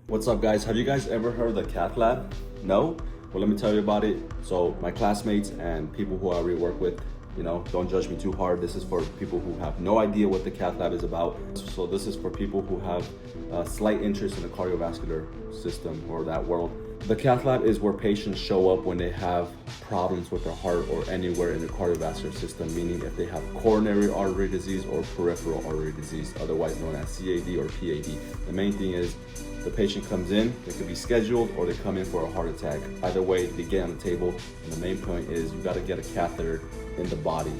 What's up, guys? Have you guys ever heard of the cath lab? No? Well, let me tell you about it. So my classmates and people who I already work with, don't judge me too hard. This is for people who have no idea what the cath lab is about. So this is for people who have a slight interest in the cardiovascular system or that world. The cath lab is where patients show up when they have problems with their heart or anywhere in the cardiovascular system, meaning if they have coronary artery disease or peripheral artery disease, otherwise known as CAD or PAD. The main thing is the patient comes in, they could be scheduled or they come in for a heart attack. Either way, they get on the table, and the main point is you gotta get a catheter in the body.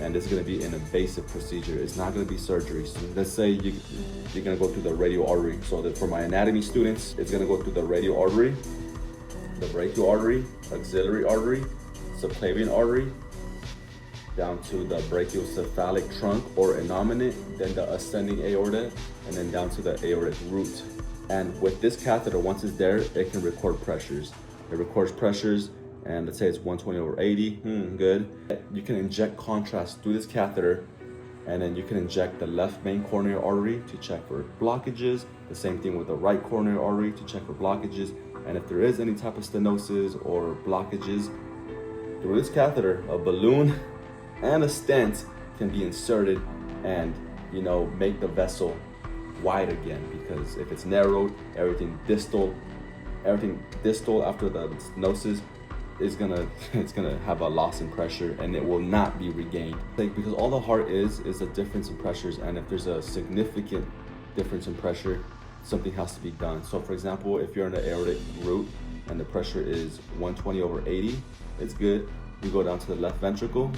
And this is gonna be an invasive procedure. It's not gonna be surgery. So let's say you're gonna go through the radial artery. So that for my anatomy students, it's gonna go through the radial artery, the brachial artery, axillary artery, subclavian artery, down to the brachiocephalic trunk or innominate, then the ascending aorta, and then down to the aortic root. And with this catheter, once it's there, it can record pressures. It records pressures, and let's say it's 120/80, good. You can inject contrast through this catheter, and then you can inject the left main coronary artery to check for blockages, the same thing with the right coronary artery to check for blockages, and if there is any type of stenosis or blockages, through this catheter, a balloon and a stent can be inserted and make the vessel wide again, because if it's narrowed, everything distal after the stenosis is gonna have a loss in pressure, and it will not be regained. Because all the heart is a difference in pressures, and if there's a significant difference in pressure, something has to be done. So for example, if you're in the aortic root and the pressure is 120/80, it's good. You go down to the left ventricle,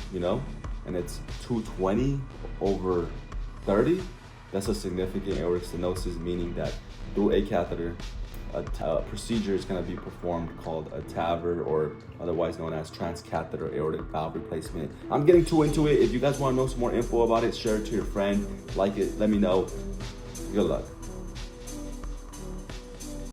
and it's 220/30. That's a significant aortic stenosis, meaning that through a catheter, a procedure is going to be performed called a TAVR, or otherwise known as transcatheter aortic valve replacement. I'm getting too into it. If you guys want to know some more info about it, share it to your friend, like it, let me know. Good luck.